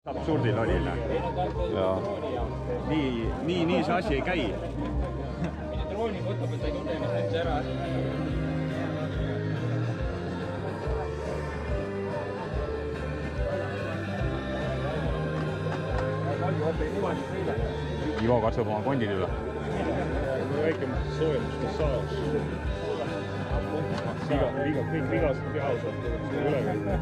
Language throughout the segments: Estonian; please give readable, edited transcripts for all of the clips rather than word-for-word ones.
Absurdiloline. Nii see asi ei käi. Drooni võtab, et ta ei tunne ennast ära. Ivo katsub oma kondid üle. Väike soojendusmassaaž. Kõik vigast kehased üle käia.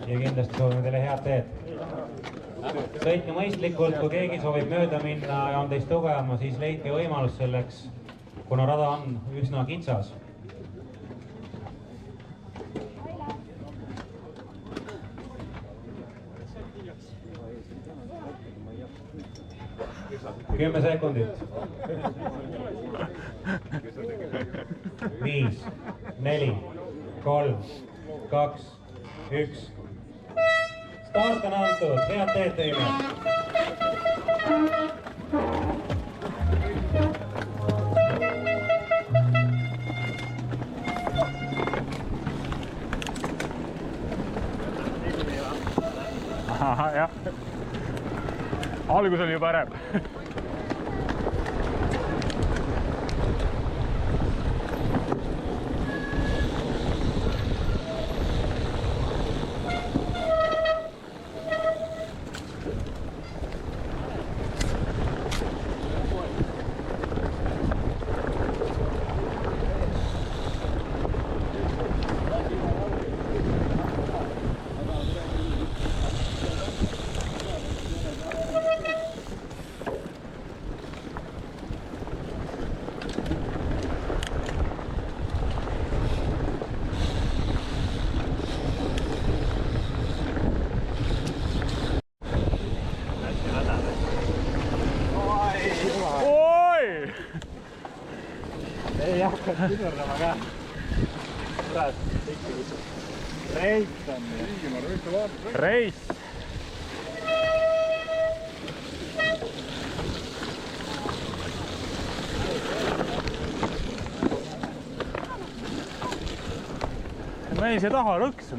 Ja kindlasti soovime teile head teed. Sõitke mõistlikult, kui keegi soovib mööda minna ja on teist tugevama, siis leidke võimalus selleks, kuna rada on üsna kitsas. Kümme sekundit. 5, 4, 3, 2, 1. Start on antud, head teed teile. Aha, jah. Algus oli juba ärev. Ei hakka pidurdama ka. Reis on. Reis. Mees ei taha lõksu.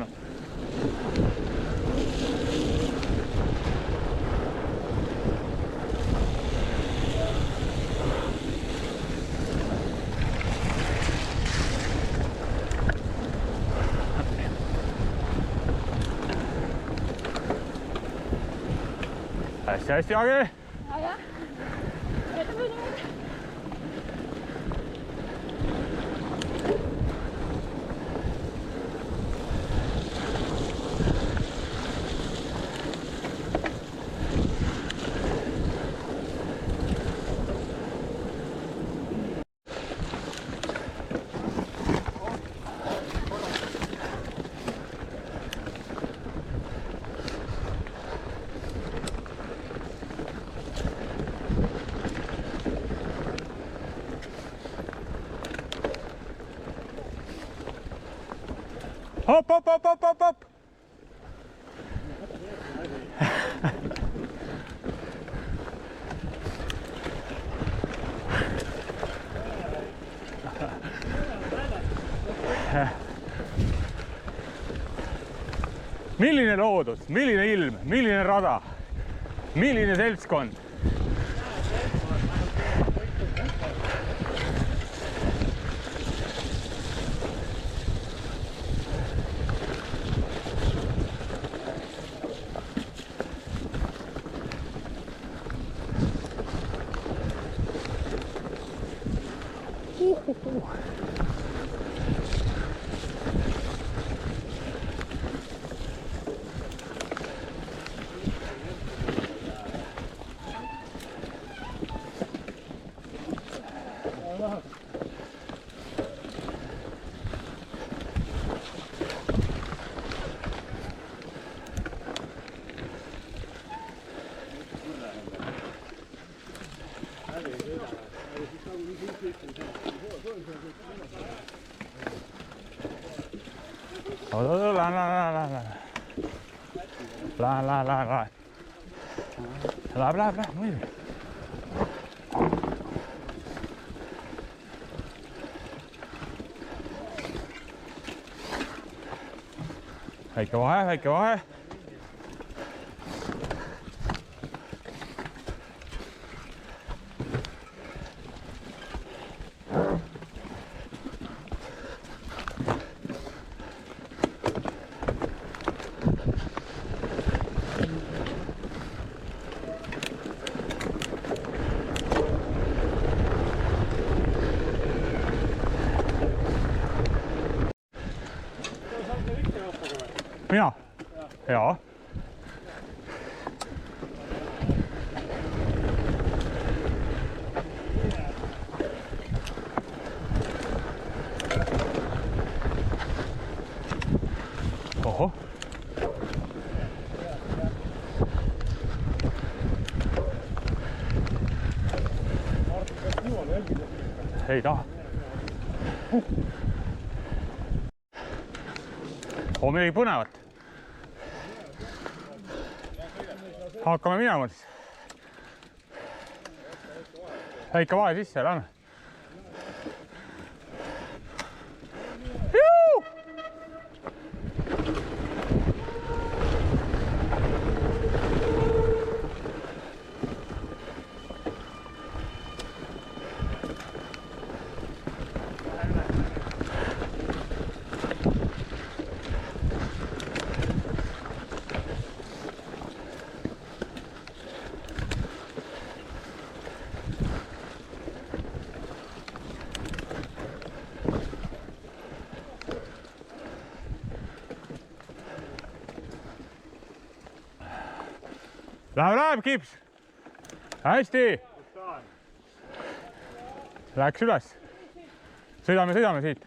Hästi, Agi! Ja. Hop, hop, hop, hop, hop, hop. Milline loodus, milline ilm, milline rada, milline seltskond. Läheb, muidugi. väike vahe, väike vahe. Mina? Jaa. Oho. Ei taha. On midagi põnevat. Hakkame minema siis. Väike vahe sisse, lähme. Läheb, kips. Hästi. Läks üles. Sõidame siit.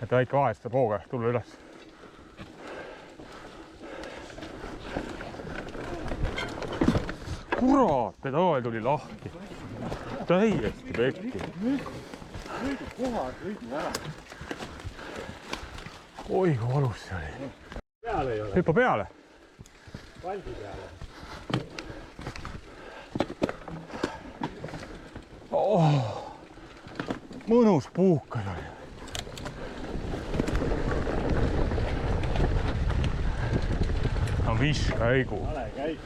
Et väike vahe, seda pooga tulla üles. Kurat, pedaal tuli lahti. Täiesti pekki. Nüüd kohad lõidnu ära. Oi, kui valus see oli. Peale ei ole. Hüppa peale. Valdi peale. Mõnus puukas oli. No viska aigu. Vale käik.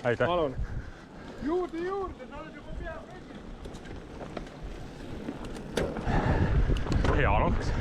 aitäh. Palun. Juurde, sa oled juba peal. Hea loks.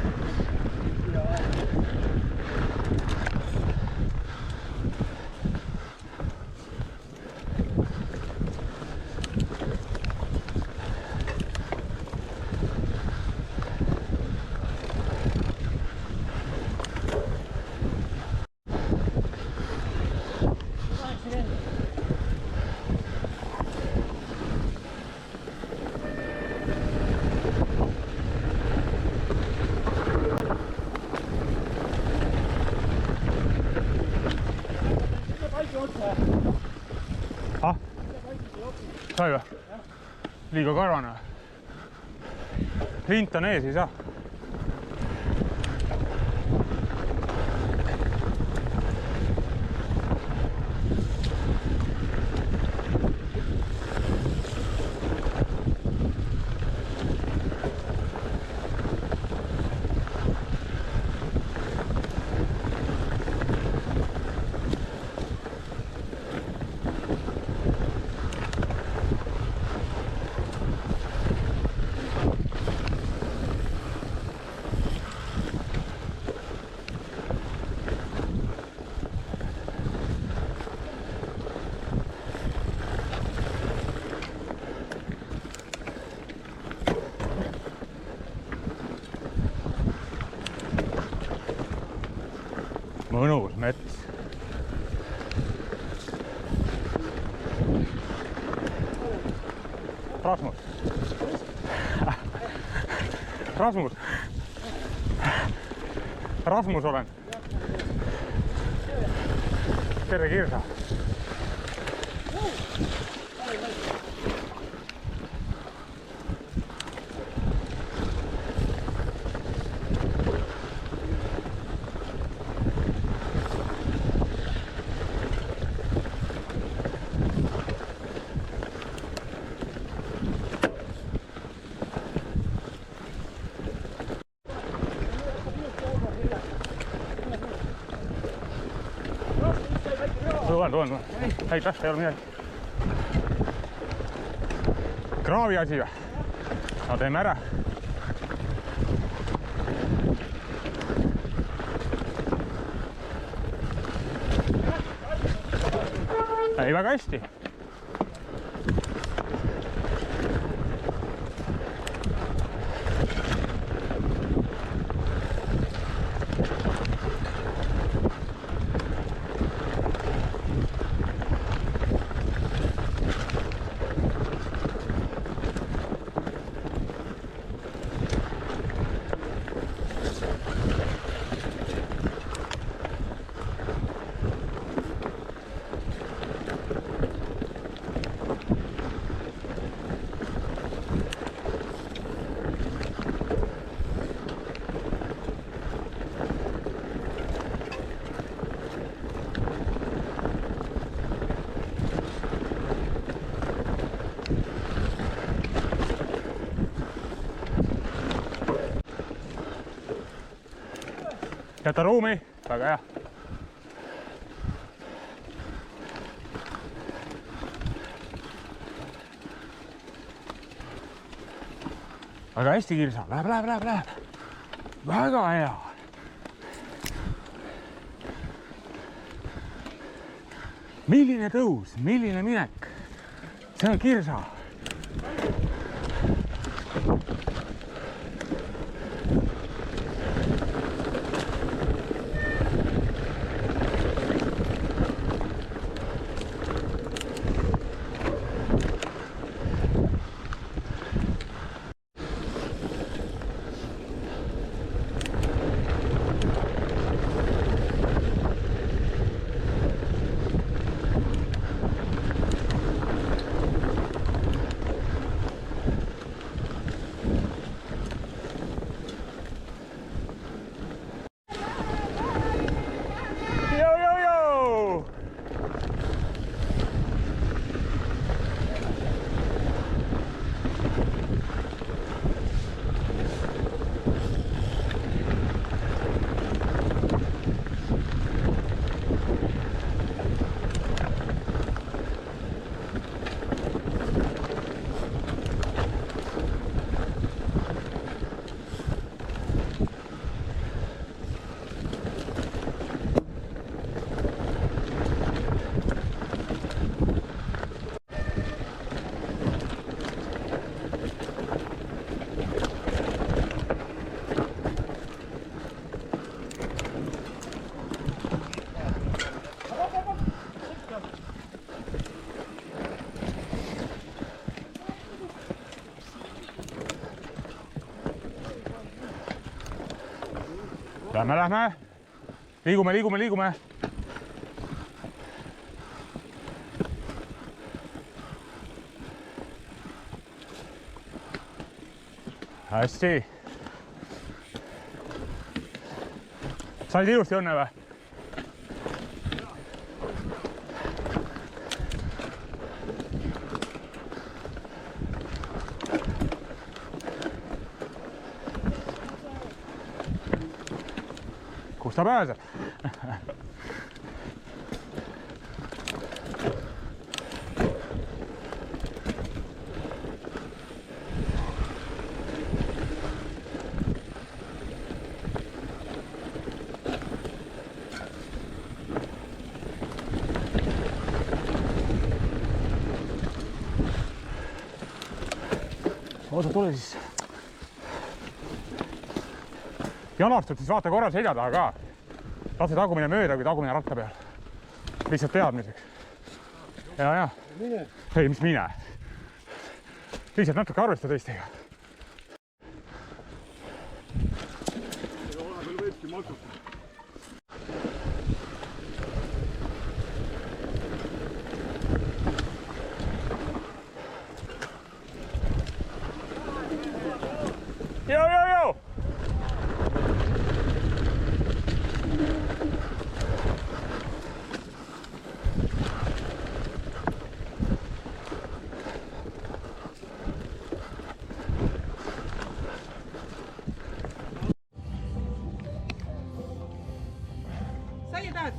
Sai või? Liiga karvane või? Rint on ees, ei saa. Mõnus mets. Rasmus. Rasmus olen. Tere, Kirsa. Tulen. Aitäh, ei ole midagi. Kraavi asi või? No teeme ära. Ei, väga hästi. Jäta ruumi, väga hea. Väga hästi, Kirsa, läheb. Väga hea. Milline tõus, milline minek. See on Kirsa. Lähme. Liigume. Hästi. Said ilusti õnne või? Kus ta pääseb? Oota, tule siis. Jalastud siis vaata korra selja taha ka. Lase tagumine mööda, kui tagumine ratta peal. Lihtsalt teadmiseks. Ja. Ei, mis mine. Lihtsalt natuke arvesta teistega. Vahepeal võibki maksutada. Joo! Sai tahad?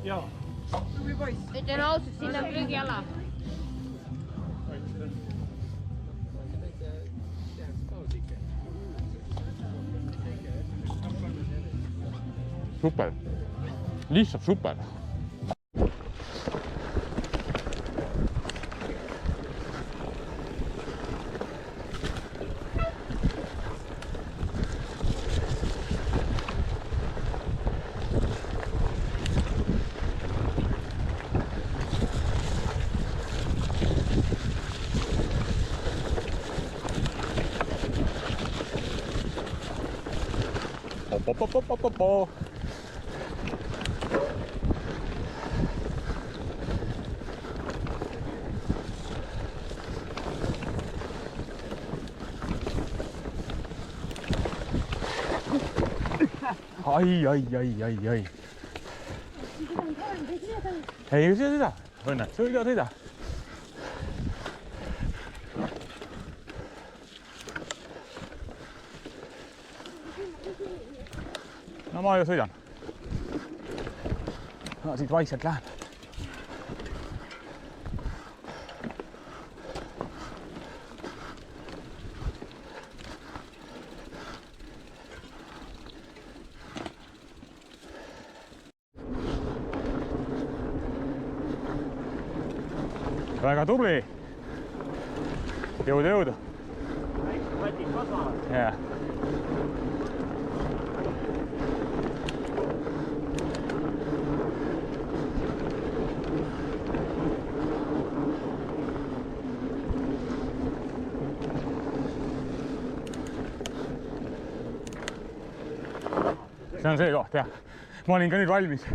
Jaa. Tubli poiss. Ütlen ausalt, sinna on prügiala. Super. Lihtsalt super. Po. Ai. Ei, sõida. Õnne, sõida. No ma ju sõidan. No, siit vaikselt lähen. Väga tubli. Jõudu. Vatid kasvavad. Yeah. See on see koht, jah. Ma olin ka nüüd valmis.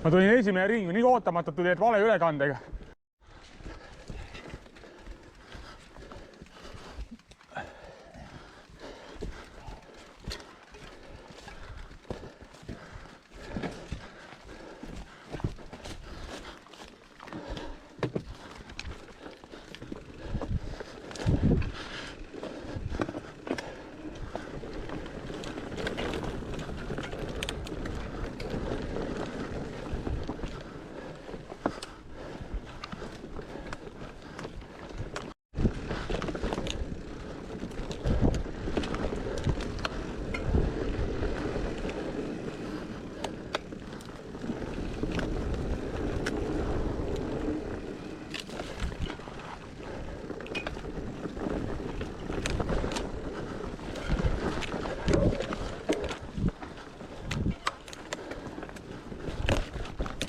Ma tulin esimene ring, nii ootamatult tuli, et vale ülekandega.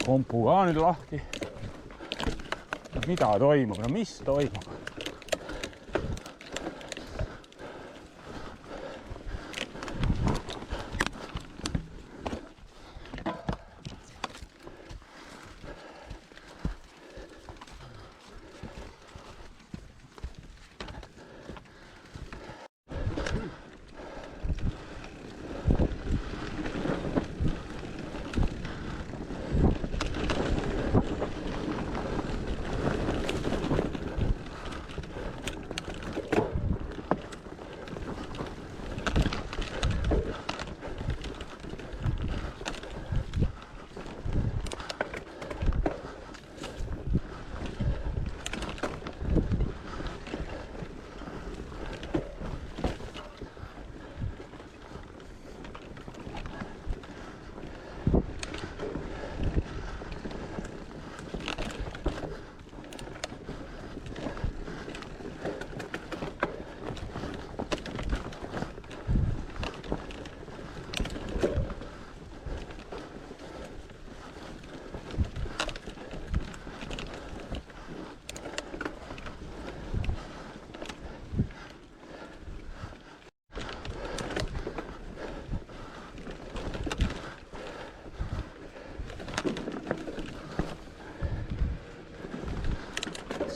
Kompu ka nüüd lahti. Mida toimub? No mis toimub?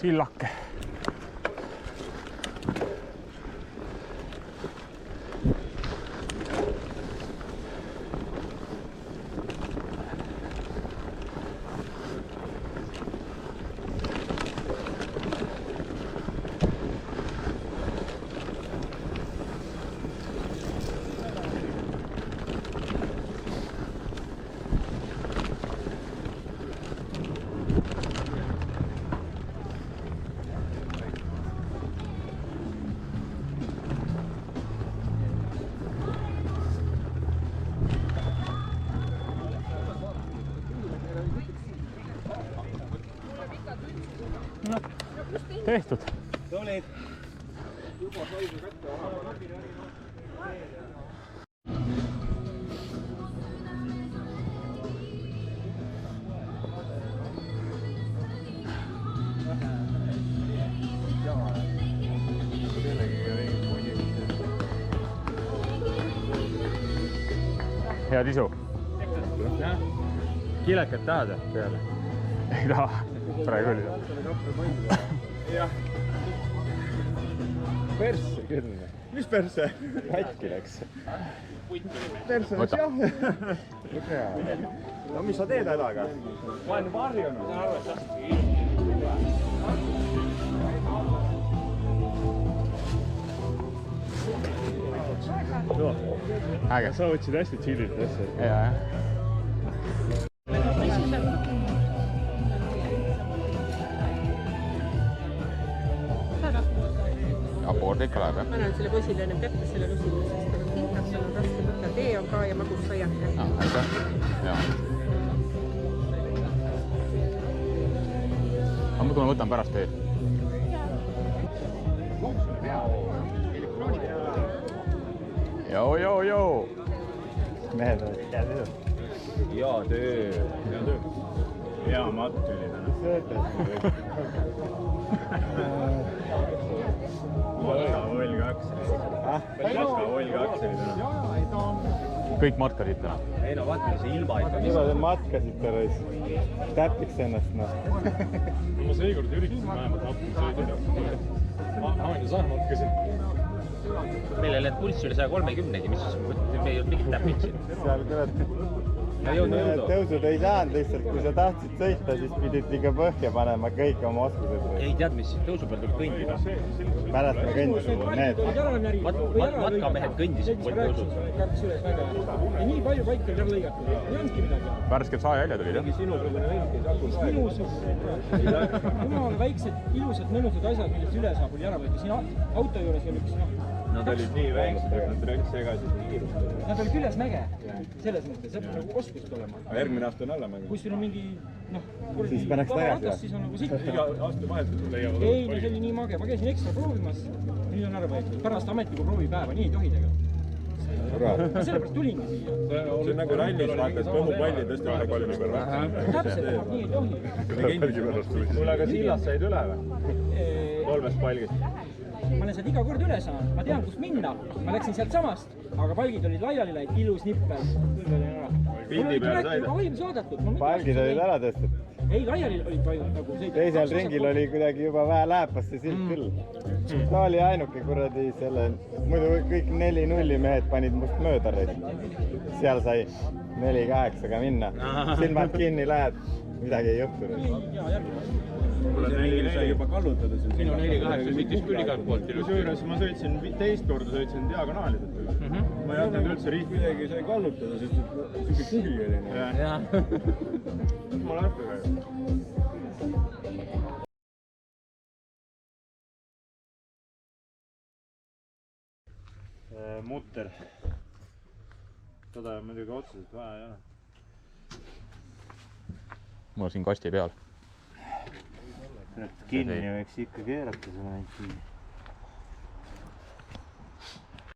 sillake. Tehtud. Head isu. Kilekad tahad peale? Ei taha. Praegu küll. jah. Persse küll. Mis persse? Katki läks. Persse läks jah. No mis sa teed hädaga? Ma olen juba harjunud. Äge. Sa võtsid hästi chillit asja. Jah. Abordik oleb, jah? Ma annan selle poisile ennem kätte selle lusile, sest ta on kindlaks, seal on raske võtta. Tee on ka ja magus saiake. Aitäh. Jaa. Aga muidu ma võtan pärast teed. Joo. Mehed olid head isu. Hea töö. Hea matk oli täna. Matka Oll 2. Matka Oll 2 oli täna. Kõik matkasid täna. Ei no vaata, see ilma ikka. Mida te matkasite reis? Täpiks ennast noh. Ma seekord üritasin vähemalt natuke sõida. Ma ainult saan matkasin. Meil ei läinud pulss üle 130-gi, mis siis me ei olnud mingit täpid siin. Seal kurat tõusud ei saanud lihtsalt, kui sa tahtsid sõita, siis pidid ikka põhja panema kõik oma oskused. Ei tead, mis tõusu peal tuli kõndida. Pärast me kõndisime need. Matkamehed kõndisid mul tõusul. Ja nii palju paika oli ära lõigatud. Ei olnudki midagi. Värsked saajäljed olid, jah? Jumala väiksed, ilusad, mõnusad asjad, millest üle saab, oli ära võtta. Siin auto juures oli üks, Nad olid nii väiksed, et nad rääkis segasid kiirustada. nad olid küljes mäge. Selles mõttes, see peab nagu oskust olema. Järgmine aasta on allamäge. Kui sul on mingi, Siis pannakse tagasi, siis on nagu sitt. Iga aasta vahetusel leiavad. Ei, no see oli nii mage. Ma käisin ekstra proovimas. Nüüd on ära võetud. Pärast ametliku proovipäeva. Nii ei tohi tegelikult. Ma sellepärast tulingi siia. See on nagu rallis, vaata, et õhupalli tõstavad palli peale. Täpselt, nii ei tohi. Kuule, aga sillast said üle või? 3 palgist. Ma olen sealt iga kord üle saanud, ma tean, kust minna. Ma läksin sealt samast, aga palgid olid laiali läinud, ilus nippel. Pildi peale said? Ma olin saadetud. Palgid olid ära tõstetud. Ei, laiali olid vajunud nagu sõidud. Teisel ringil oli kuidagi juba vähe lääpas see silt küll. Ta oli ainuke kuradi selle, muidu kõik 4-0 mehed panid must mööda reid. Seal sai 4-8-ga minna. Silmad kinni lähed, midagi ei juhtu. Kuule, 4 sai juba kallutada. Sinu 4-8 sõitis küll igalt poolt ilus. Kusjuures ma sõitsin teist korda, sõitsin diagonaalidelt. Ma ei hakanud üldse riik midagi sai kallutada, sest siuke kuhi oli. Ma olen õppega ju. Mutter. Seda muidugi otseselt vaja ei ole. Mul on siin kasti peal. Kinni võiks ikka keerata selle ainult siin.